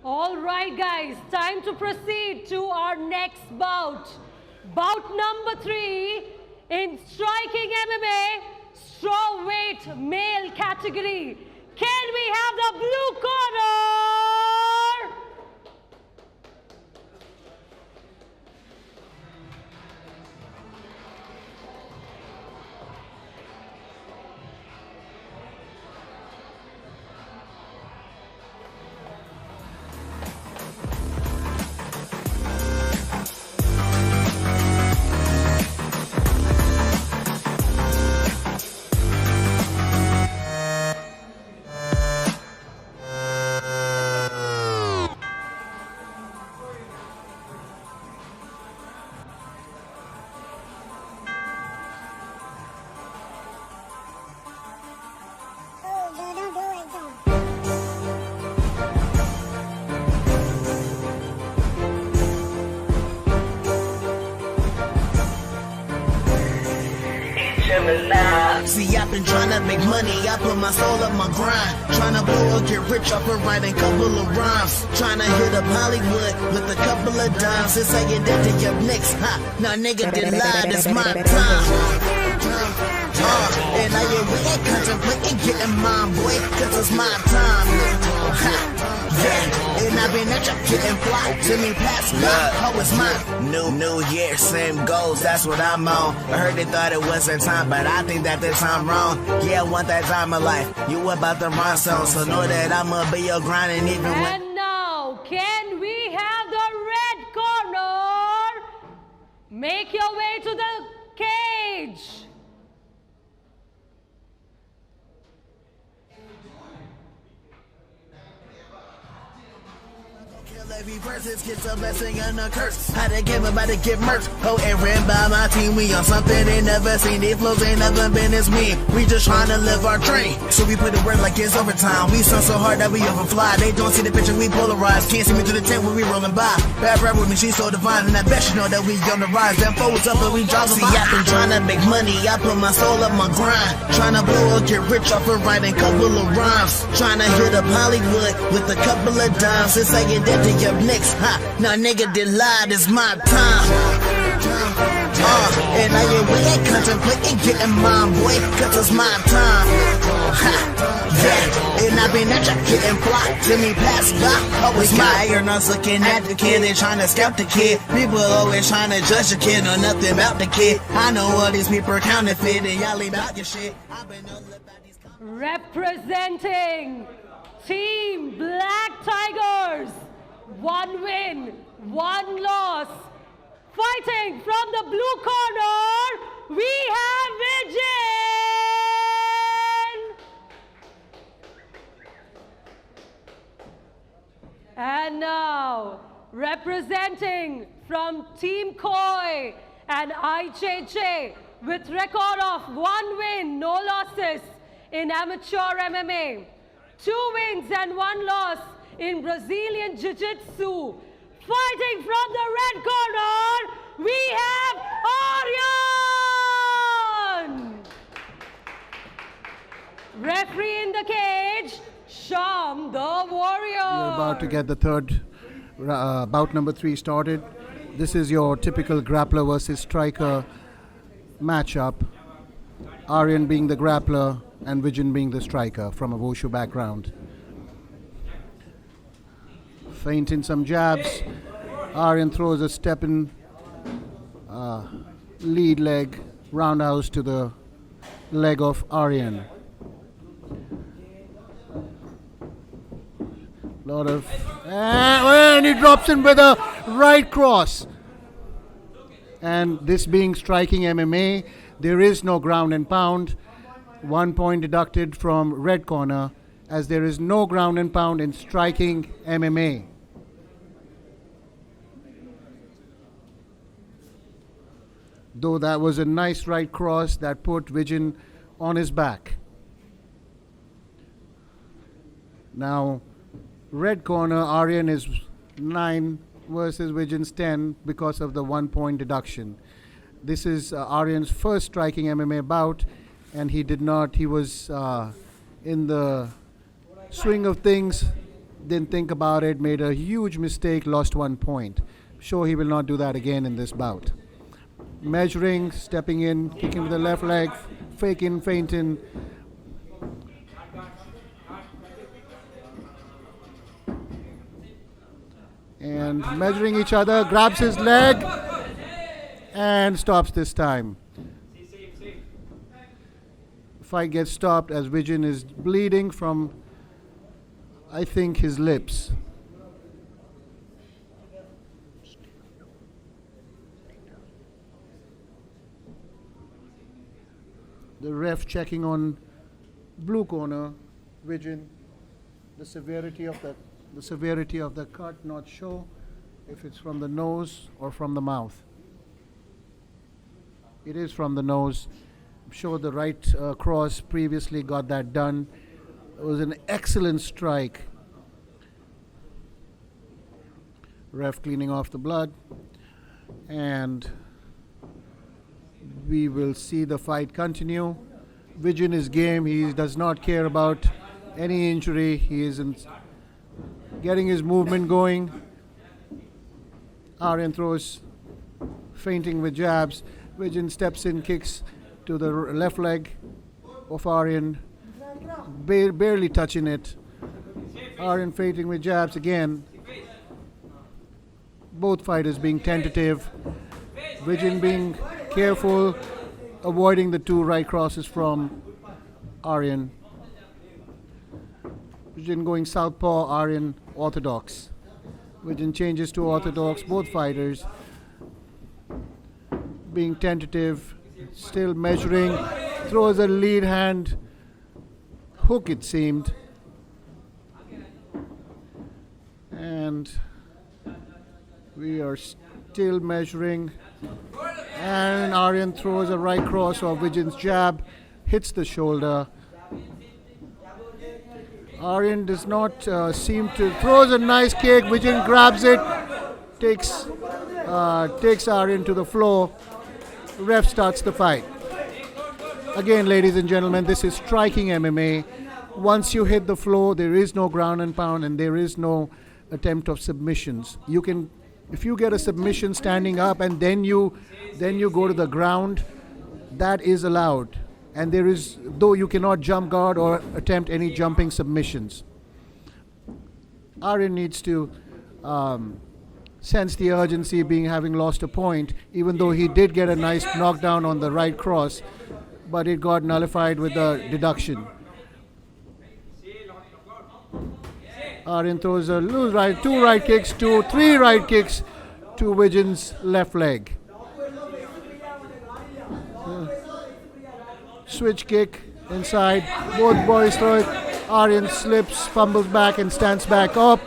All right, guys, time to proceed to our next bout. Bout number 3 in striking MMA, strawweight male category. Can we have the blue corner? See, I've been trying to make money, I put my soul on my grind. Trying to blow, get rich off of writing couple of rhymes. Trying to hit up Hollywood with a couple of dimes. Since I get that to your next, now nigga did lie, it's my time. And now you're contemplating getting mine, boy, cause it's my time. Yeah, and I've been at you getting fly to me past oh, it's mine. New year, same goals, that's what I'm on. I heard they thought it wasn't time, but I think that this time wrong. Yeah, I want that time of life. You about the run song, so know that I'ma be your grinding even when. And now, can we have the red corner? Make your way to the cage. Every verse gets a blessing and a curse. How to give about to get murked. Oh, and ran by my team. We on something they never seen. These flows ain't never been as mean. We just trying to live our dream. So we put it work like it's overtime. We sound so hard that we overfly. They don't see the picture, we polarize. Can't see me through the tent when we rolling by. Bad rap with me, she's so divine. And I bet you know that we on the rise. Them foes up and we drop. See, I've been trying to make money. I put my soul up my grind. Trying to blow, get rich off of writing couple of rhymes. Trying to hit up Hollywood with a couple of dimes. Since I get that to your next, now nigga did lie, it's my time. And now you're way contemplating getting mine, boy, cause it's my time. Yeah, and I've been at you getting fly to me past by. Always my earners looking at the kid, they trying to scout the kid. People always trying to judge the kid, know nothing about the kid. I know all these people are counterfeit and y'all leave out your shit. I've been all about these. Representing Team Black Tigers. 1 win, 1 loss. Fighting from the blue corner, we have Vijin. And now, representing from Team Koi and IJJ with record of 1 win, no losses in amateur MMA. 2 wins and 1 loss in Brazilian Jiu-Jitsu. Fighting from the red corner, we have Aryan. Referee in the cage, Sham the Warrior. We're about to get the third bout number 3 started. This is your typical grappler versus striker matchup. Aryan being the grappler and Vijin being the striker from a Wushu background. Feinting some jabs. Aryan throws a step in lead leg roundhouse to the leg of Aryan. Lot of and he drops in with a right cross. And this being striking MMA, there is no ground and pound. 1 point deducted from red corner, as there is no ground and pound in striking MMA. Though that was a nice right cross that put Vijin on his back. Now, red corner, Aryan is 9 versus Vijin's 10 because of the 1 point deduction. This is Aryan's first striking MMA bout, and he was in the swing of things didn't think about it, made a huge mistake, lost 1 point. Sure, he will not do that again in this bout. Measuring, stepping in, kicking with the left leg, faking, feinting. And measuring each other, grabs his leg and stops this time. Fight gets stopped as Vijin is bleeding from, I think, his lips. The ref checking on blue corner, Vijin. The severity of the cut not show if it's from the nose or from the mouth. It is from the nose. I'm sure the right cross previously got that done. It was an excellent strike. Ref cleaning off the blood, and we will see the fight continue. Vijin is game. He does not care about any injury. He is getting his movement going. Aryan throws, feinting with jabs. Vijin steps in, kicks to the left leg of Aryan, barely touching it. Aryan feinting with jabs again. Both fighters being tentative. Vijin being careful, avoiding the 2 right crosses from Aryan. Vijin going southpaw, Aryan orthodox. Vijin changes to orthodox, both fighters being tentative, still measuring, throws a lead hand hook, it seemed. And we are still measuring. And Aryan throws a right cross of Vijin's jab, hits the shoulder. Aryan does not seem to, throws a nice kick. Vijin grabs it, takes Aryan to the floor. Ref starts the fight. Again, ladies and gentlemen, this is striking MMA. Once you hit the floor, there is no ground and pound, and there is no attempt of submissions. You can, if you get a submission standing up and then you go to the ground, that is allowed. And there is, though you cannot jump guard or attempt any jumping submissions. Aryan needs to sense the urgency, having lost a point, even though he did get a nice knockdown on the right cross, but it got nullified with the deduction. Aryan throws a loose right, 2 right kicks, 3 right kicks to Vijin's left leg. Switch kick inside, both boys throw it. Aryan slips, fumbles back and stands back up.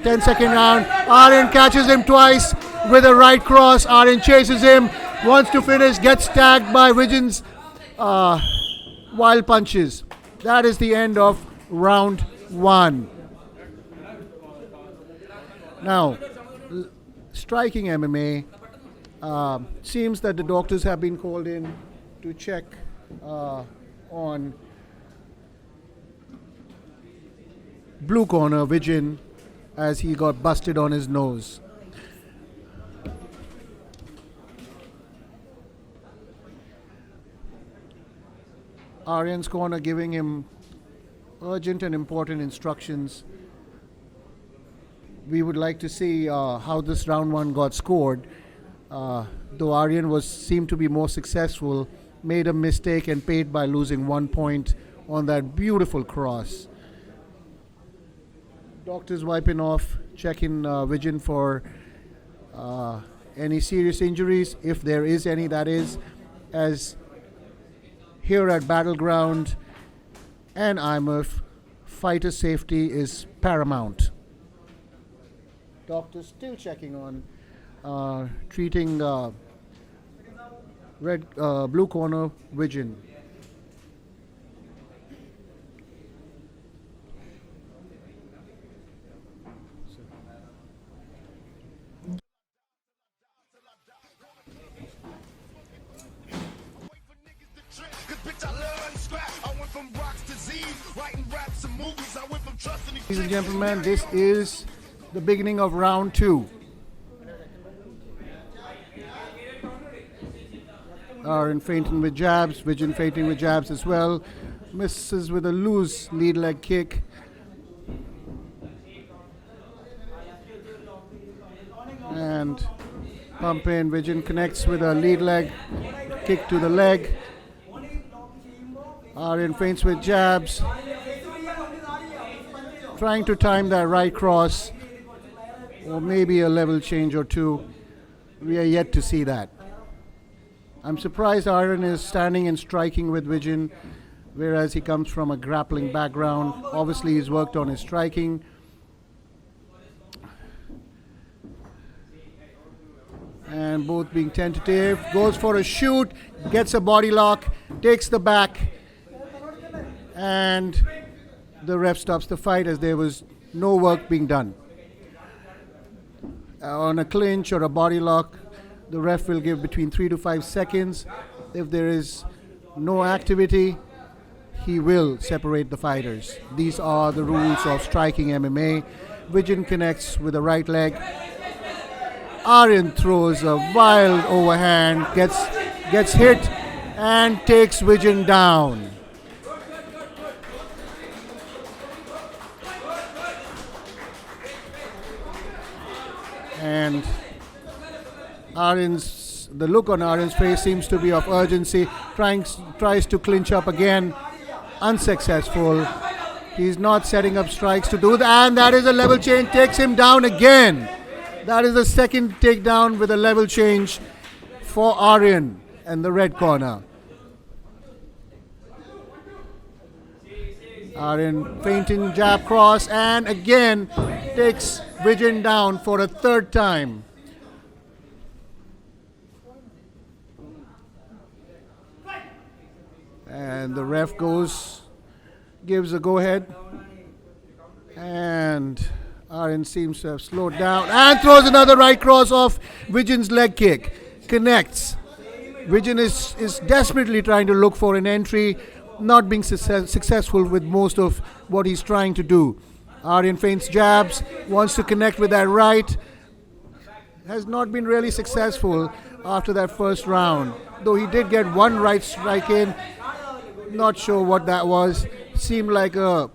10-second round. Aryan catches him twice with a right cross. Aryan chases him, wants to finish, gets tagged by Vijin's wild punches. That is the end of round 1. Now, striking MMA, seems that the doctors have been called in to check on blue corner Vijin as he got busted on his nose. Aryan's corner giving him urgent and important instructions. We would like to see how this round 1 got scored. Though Aryan seemed to be more successful, made a mistake and paid by losing 1 point on that beautiful cross. Doctors wiping off, checking Vijin for any serious injuries, if there is any, that is, as here at Battleground and IMF, fighter safety is paramount. Doctors still checking on treating blue corner Vijin. Cause bitch, I learned scrap. I went from rocks to Z's, writing raps and movies. I went from trust Ladies and gentlemen, this is the beginning of round 2. Aryan feinting with jabs, Vijin feinting with jabs as well. Misses with a loose lead leg kick. And pump in, Vijin connects with a lead leg kick to the leg. Aryan feints with jabs, trying to time that right cross, or maybe a level change or two. We are yet to see that. I'm surprised Aryan is standing and striking with Vijin, whereas he comes from a grappling background. Obviously, he's worked on his striking. And both being tentative. Goes for a shoot, gets a body lock, takes the back, and the ref stops the fight as there was no work being done. On a clinch or a body lock, the ref will give between 3 to 5 seconds. If there is no activity, he will separate the fighters. These are the rules of striking MMA. Vijin connects with the right leg. Aryan throws a wild overhand, gets hit and takes Vijin down. And the look on Aryan's face seems to be of urgency. Tries to clinch up again. Unsuccessful. He's not setting up strikes to do that. And that is a level change. Takes him down again. That is the second takedown with a level change for Aryan and the red corner. Aryan feinting jab cross and again takes Vijin down for a third time. And the ref gives a go-ahead. And Aryan seems to have slowed down and throws another right cross off Vijin's leg kick. Connects. Vijin is desperately trying to look for an entry, not being successful with most of what he's trying to do. Aryan feints jabs, wants to connect with that right. Has not been really successful after that first round. Though he did get one right strike in. Not sure what that was. Seemed like a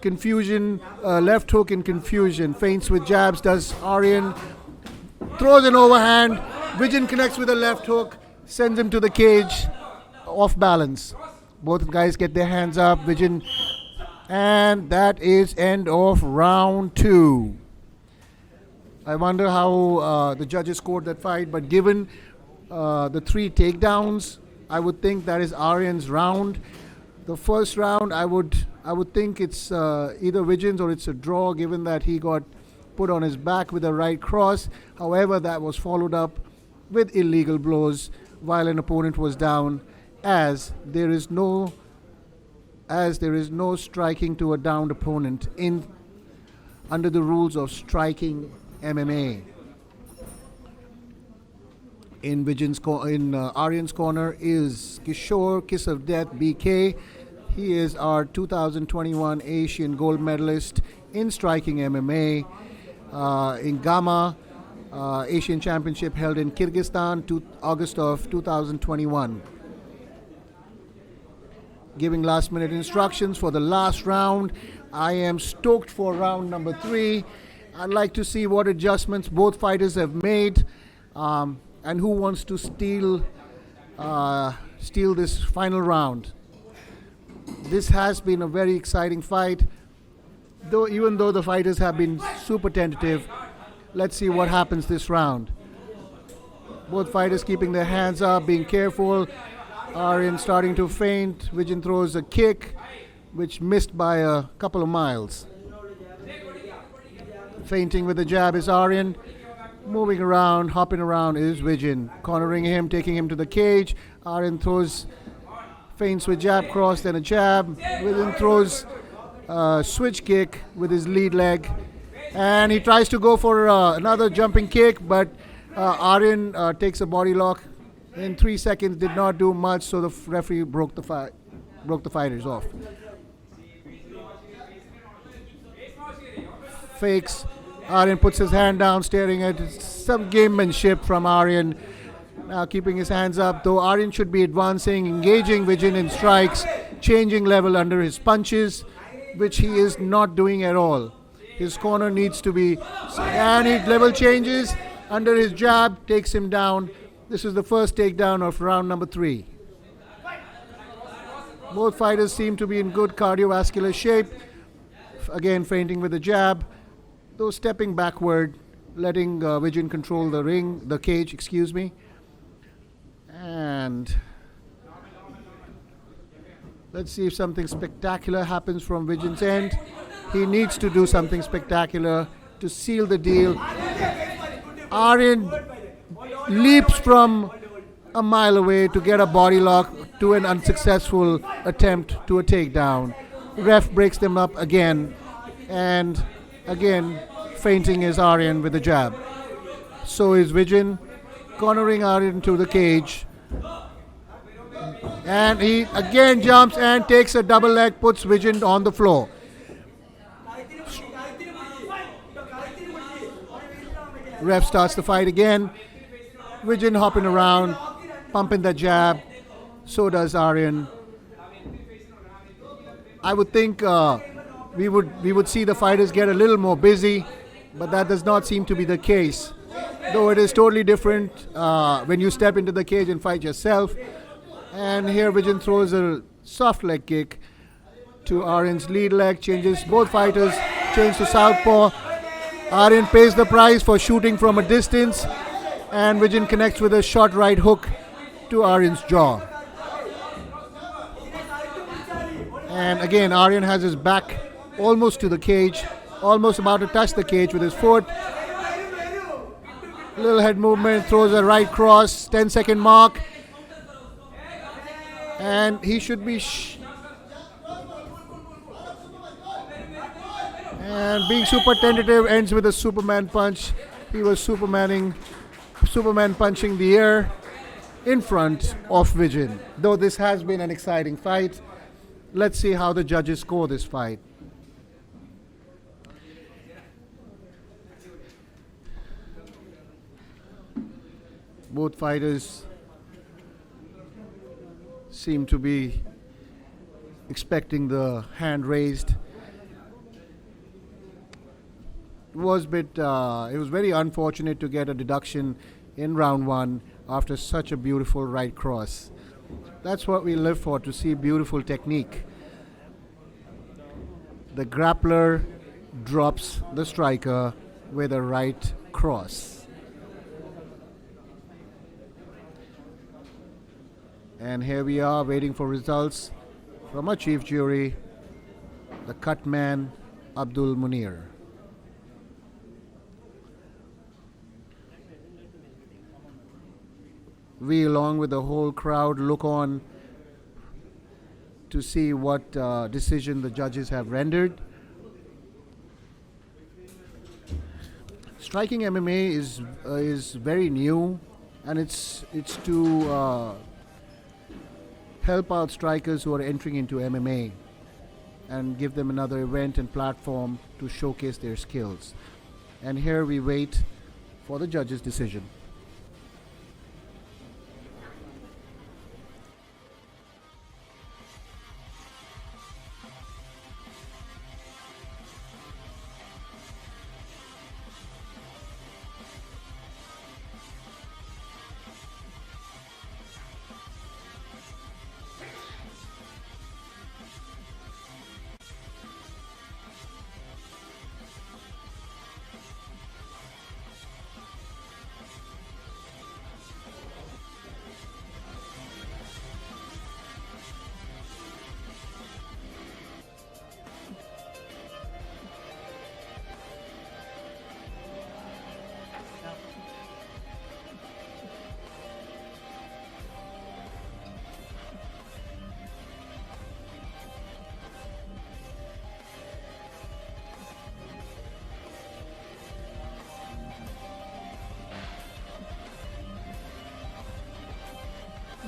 confusion, left hook in confusion. Feints with jabs does Aryan. Throws an overhand. Vijin connects with a left hook. Sends him to the cage. Off balance. Both guys get their hands up. Vijin. And that is end of round 2. I wonder how the judges scored that fight. But given the 3 takedowns, I would think that is Aryan's round. The first round, I would think it's either Vijin's or it's a draw, given that he got put on his back with a right cross. However, that was followed up with illegal blows while an opponent was down, as there is no striking to a downed opponent under the rules of striking MMA. In Aryan's corner is Kishore Kiss of Death BK. He is our 2021 Asian gold medalist in striking MMA. In Gama, Asian Championship held in Kyrgyzstan, August of 2021. Giving last minute instructions for the last round. I am stoked for round number 3. I'd like to see what adjustments both fighters have made. And who wants to steal this final round. This has been a very exciting fight. Even though the fighters have been super tentative, let's see what happens this round. Both fighters keeping their hands up, being careful. Aryan starting to feint. Vijin throws a kick, which missed by a couple of miles. Feinting with the jab is Aryan. Moving around, hopping around is Vijin. Cornering him, taking him to the cage. Aryan feints with jab cross, then a jab. Vijin throws a switch kick with his lead leg. And he tries to go for another jumping kick, but Aryan takes a body lock. In 3 seconds, did not do much, so the referee broke the fighters off. fakes. Aryan puts his hand down, staring at some gamemanship from Aryan. Now keeping his hands up, though Aryan should be advancing, engaging Vijin in strikes, changing level under his punches, which he is not doing at all. His corner needs to be, and he level changes under his jab, takes him down. This is the first takedown of round number 3. Both fighters seem to be in good cardiovascular shape. Again, feinting with the jab, though stepping backward, letting Vijin control the cage, excuse me. And let's see if something spectacular happens from Vijin's end. He needs to do something spectacular to seal the deal. Aryan leaps from a mile away to get a body lock to an unsuccessful attempt to a takedown. Ref breaks them up again, and again feinting is Aryan with the jab. So is Vijin, cornering Aryan to the cage. And he again jumps and takes a double leg, puts Vijin on the floor. Ref starts the fight again. Vijin hopping around, pumping the jab. So does Aryan. I would think we would see the fighters get a little more busy, but that does not seem to be the case. Though it is totally different when you step into the cage and fight yourself. And here Vijin throws a soft leg kick to Aryan's lead leg, changes both fighters, change to southpaw. Aryan pays the price for shooting from a distance, and Vijin connects with a short right hook to Aryan's jaw. And again, Aryan has his back almost to the cage, almost about to touch the cage with his foot. Little head movement, throws a right cross, 10-second mark. And he should be... and being super tentative, ends with a Superman punch. He was Superman punching the air in front of Vijin. Though this has been an exciting fight, let's see how the judges score this fight. Both fighters seem to be expecting the hand raised. It was very unfortunate to get a deduction in round 1 after such a beautiful right cross. That's what we live for, to see beautiful technique. The grappler drops the striker with a right cross. And here we are waiting for results from our chief jury, the cut man, Abdul Munir. We, along with the whole crowd, look on to see what decision the judges have rendered. Striking MMA is very new, and it's to help out strikers who are entering into MMA and give them another event and platform to showcase their skills. And here we wait for the judge's decision.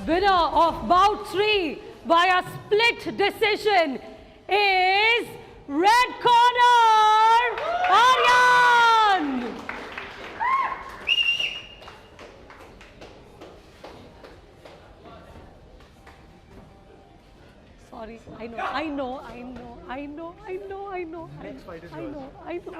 Winner of bout 3 by a split decision is red corner, Aryan. sorry. I know. Next fight is yours. I know.